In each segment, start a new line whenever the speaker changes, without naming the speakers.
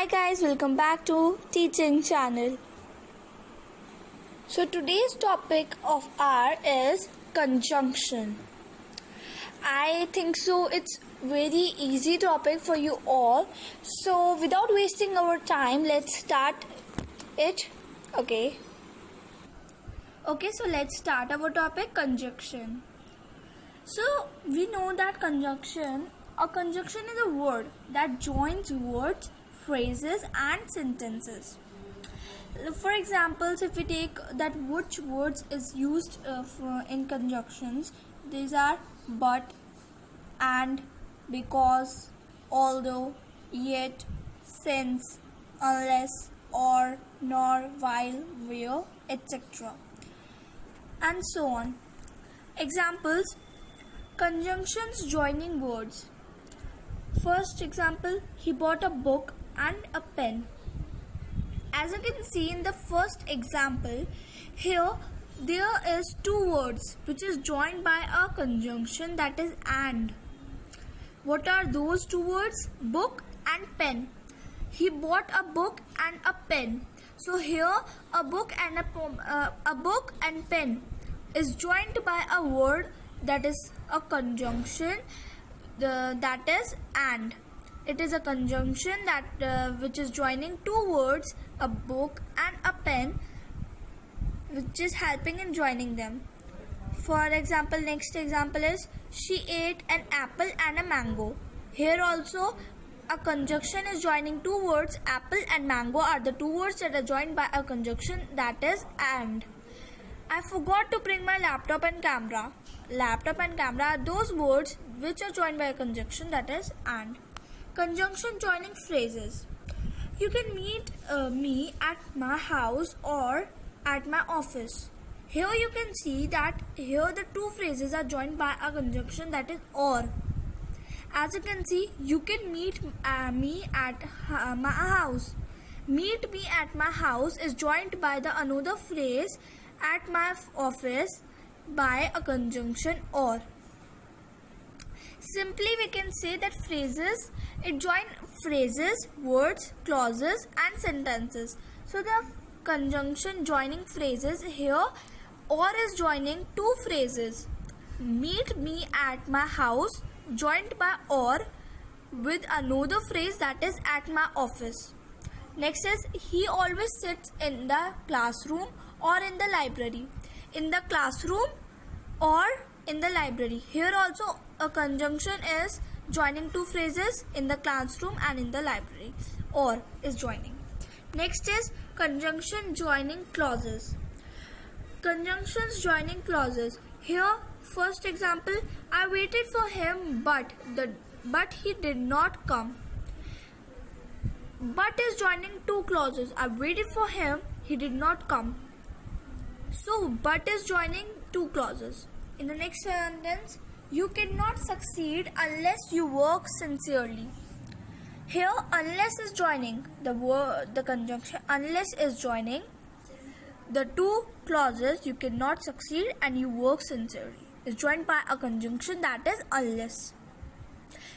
Hi guys, welcome back to Teaching Channel. So today's topic of our is conjunction. I think so it's very easy topic for you all. So without wasting our time, let's start it. Okay, so let's start our topic, conjunction. So we know that a conjunction is a word that joins words, phrases and sentences. For examples, if we take that which words is used in conjunctions, these are but, and, because, although, yet, since, unless, or, nor, while, where, etc. and so on. Examples: conjunctions joining words. First example, he bought a book and a pen. As you can see in the first example, here there is two words which is joined by a conjunction, that is and. What are those two words? Book and pen. He bought a book and a pen. So here a book and pen is joined by a word that is a conjunction, that is and. It is a conjunction that which is joining two words, a book and a pen, which is helping in joining them. For example, next example is she ate an apple and a mango. Here also a conjunction is joining two words. Apple and mango are the two words that are joined by a conjunction, that is and. I forgot to bring my laptop and camera. Laptop and camera are those words which are joined by a conjunction, that is and. Conjunction joining phrases. You can meet me at my house or at my office. Here you can see that here the two phrases are joined by a conjunction, that is or. As you can see, you can meet me at my house. Meet me at my house is joined by the another phrase at my office by a conjunction or. Simply we can say that it join phrases, words, clauses and sentences. So the conjunction joining phrases here, or is joining two phrases. Meet me at my house joined by or with another phrase, that is at my office. Next is he always sits in the classroom or in the library. In the classroom or in the library. Here also a conjunction is joining two phrases, in the classroom and in the library, or is joining. Next is conjunction joining clauses. Conjunctions joining clauses. Here first example, I waited for him but he did not come. But is joining two clauses. I waited for him, he did not come. So but is joining two clauses. In the next sentence, you cannot succeed unless you work sincerely. Here unless is joining the conjunction unless is joining the two clauses, you cannot succeed and you work sincerely, is joined by a conjunction, that is unless.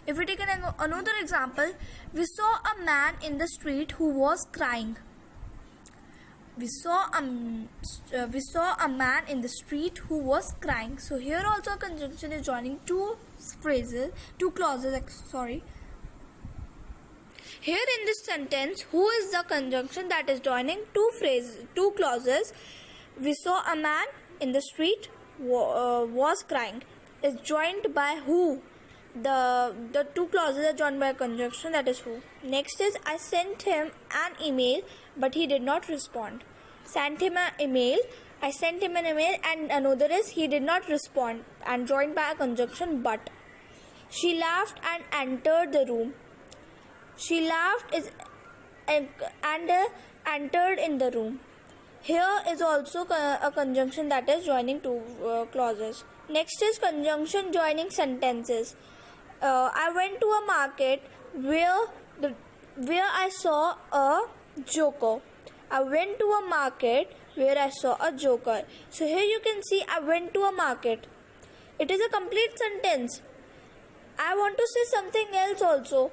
If we take another example, we saw a man in the street who was crying. We saw a man in the street who was crying. So here also a conjunction is joining two clauses. Here in this sentence, who is the conjunction that is joining two clauses? We saw a man in the street was crying is joined by who? The two clauses are joined by a conjunction, that is who. Next is I sent him an email but he did not respond. Sent him an email. I sent him an email, and another is he did not respond and joined by a conjunction but. She laughed and entered the room. She laughed and entered in the room. Here is also a conjunction that is joining two clauses. Next is conjunction joining sentences. I went to a market where I saw a joker. I went to a market where I saw a joker. So here you can see I went to a market. It is a complete sentence. I want to say something else also.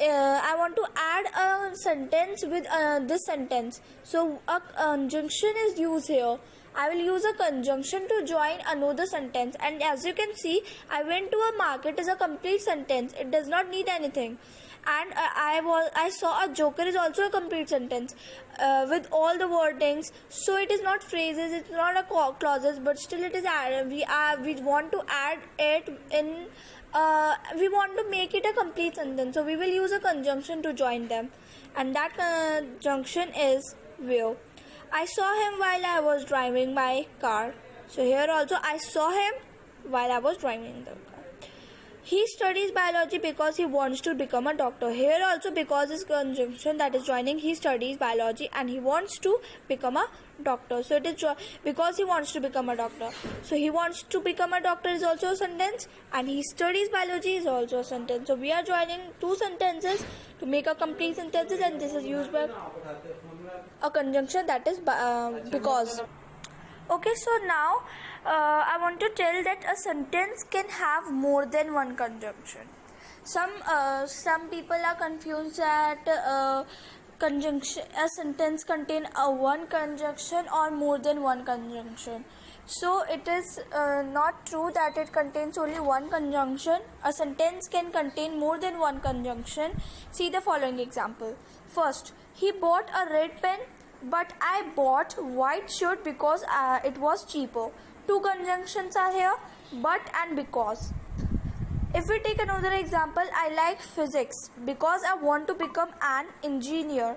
I want to add a sentence with this sentence. So a conjunction is used here. I will use a conjunction to join another sentence, and as you can see, I went to a market is a complete sentence. It does not need anything. And I saw a joker is also a complete sentence with all the wordings. So it is not phrases, it's not a clauses, but still it is added. We want to add it in. We want to make it a complete sentence, so we will use a conjunction to join them, and that conjunction is will. I saw him while I was driving my car. So here also I saw him while I was driving the car. He studies biology because he wants to become a doctor. Here also, because is conjunction that is joining, he studies biology and he wants to become a doctor. So it is because he wants to become a doctor. So he wants to become a doctor is also a sentence, and he studies biology is also a sentence. So we are joining two sentences to make a complete sentences, and this is used by a conjunction that is because. Okay, so now I want to tell that a sentence can have more than one conjunction. Some people are confused that a sentence contain a one conjunction or more than one conjunction. So it is not true that it contains only one conjunction. A sentence can contain more than one conjunction. See the following example. First, he bought a red pen, but I bought white shirt because it was cheaper. Two conjunctions are here, but and because. If we take another example, I like physics because I want to become an engineer.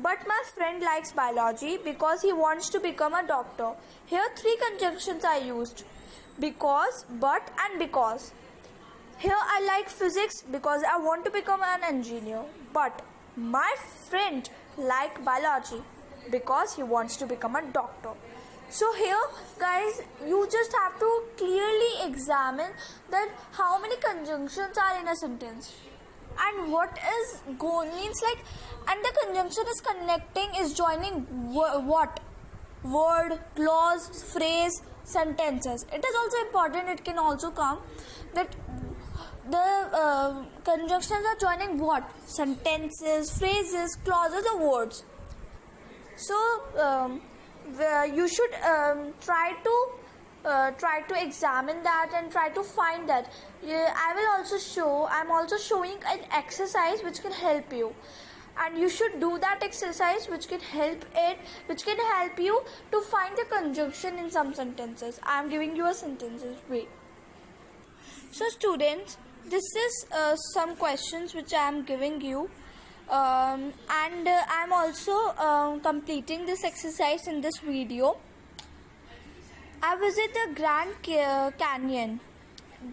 But my friend likes biology because he wants to become a doctor. Here three conjunctions are used. Because, but and because. Here I like physics because I want to become an engineer. But my friend likes biology because he wants to become a doctor. So here guys, you just have to clearly examine that how many conjunctions are in a sentence and what is means like, and the conjunction is connecting, is joining what word, clause, phrase, sentences. It is also important, it can also come that the conjunctions are joining what, sentences, phrases, clauses or words. So you should try to examine that and try to find that. I'm also showing an exercise which can help you, and you should do that exercise which can help you to find the conjunction in some sentences. I am giving you a sentences way. So students, this is some questions which I am giving you. And I'm also completing this exercise in this video. I visit the Grand Canyon.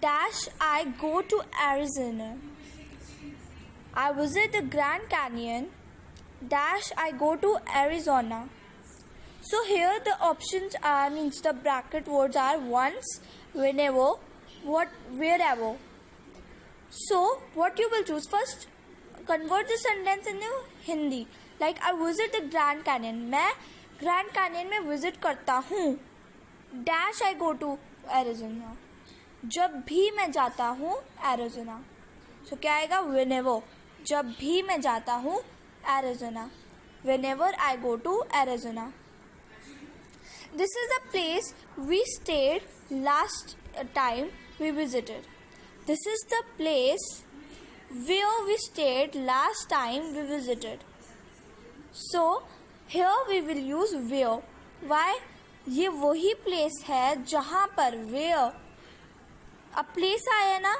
Dash I go to Arizona. I visit the Grand Canyon. Dash I go to Arizona. So here the options are, means the bracket words are once, whenever, what, wherever. So what you will choose first? Convert the sentence in Hindi. Like I visit the Grand Canyon. मैं Grand Canyon में visit करता हूँ. Dash I go to Arizona. जब भी मैं जाता हूँ Arizona. So क्या आएगा? Whenever. जब भी मैं जाता हूँ Arizona. Whenever I go to Arizona. This is the place we stayed last time we visited. This is the place where we stayed last time we visited. So here we will use where. Why? ये वही place है जहाँ पर where a place आया ना,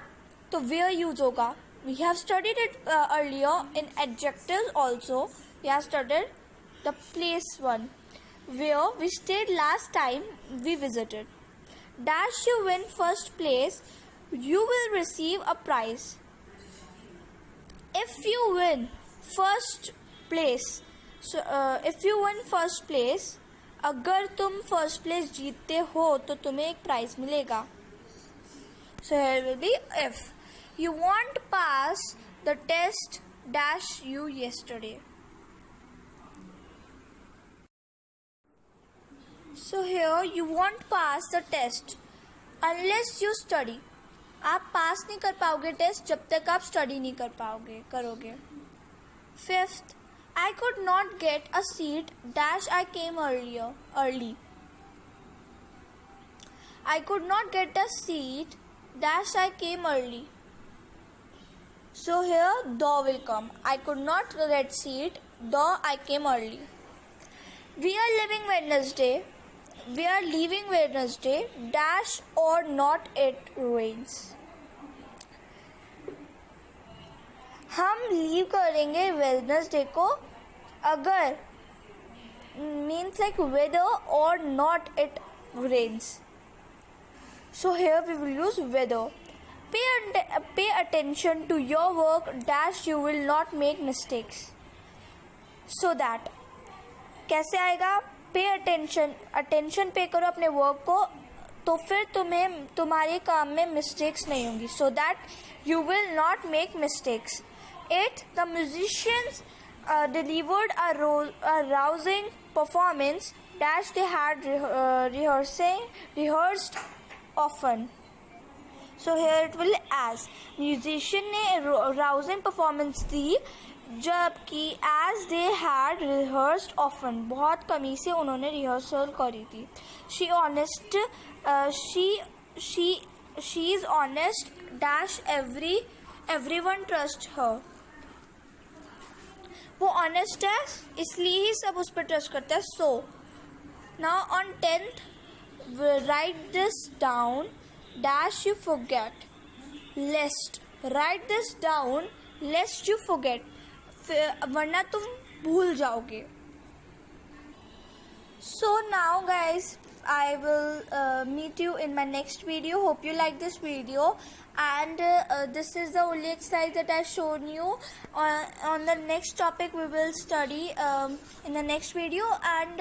तो where use होगा. We have studied it earlier in adjectives also. We have studied the place one where we stayed last time we visited. Dash you win first place, you will receive a prize. If you win first place, so if you win first place, अगर तुम first place जीतते हो तो तुम्हें एक prize मिलेगा. So here will be if. You won't pass the test dash you yesterday. So here you won't pass the test unless you study. आप पास नहीं कर पाओगे टेस्ट जब तक आप स्टडी नहीं करोगे. Fifth, I could not get a seat dash I came early. I could not get a seat dash I came early. So here though will come. I could not get seat though I came early. We are leaving Wednesday dash or not it rains. हम leave करेंगे Wednesday को अगर means like weather और not it rains. So here we will use weather. Pay attention to your work dash you will not make mistakes. So that कैसे आएगा? Pay attention पे करो अपने वर्क को तो फिर तुम्हारे काम में मिस्टेक्स नहीं होंगी. So that you will not make mistakes. 8. The musicians delivered a rousing performance dash they had rehearsed often. So here it will as musician ने rousing performance दी जबकि as they had rehearsed often बहुत कमी से उन्होंने rehearsal करी थी. She is honest dash everyone trust her. वो honest है इसलिए ही सब उस पर ट्रस्ट करते हैं. So now on 10th write this down dash you forget lest. Write this down lest you forget वरना तुम भूल जाओगे. So now guys, I will meet you in my next video. Hope you like this video, and this is the only exercise that I shown you. On the next topic we will study in the next video, and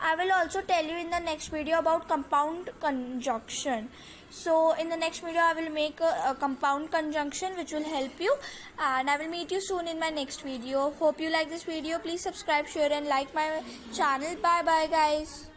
I will also tell you in the next video about compound conjunction. So in the next video I will make a compound conjunction which will help you, and I will meet you soon in my next video. Hope you like this video. Please subscribe, share and like my channel. Bye bye guys.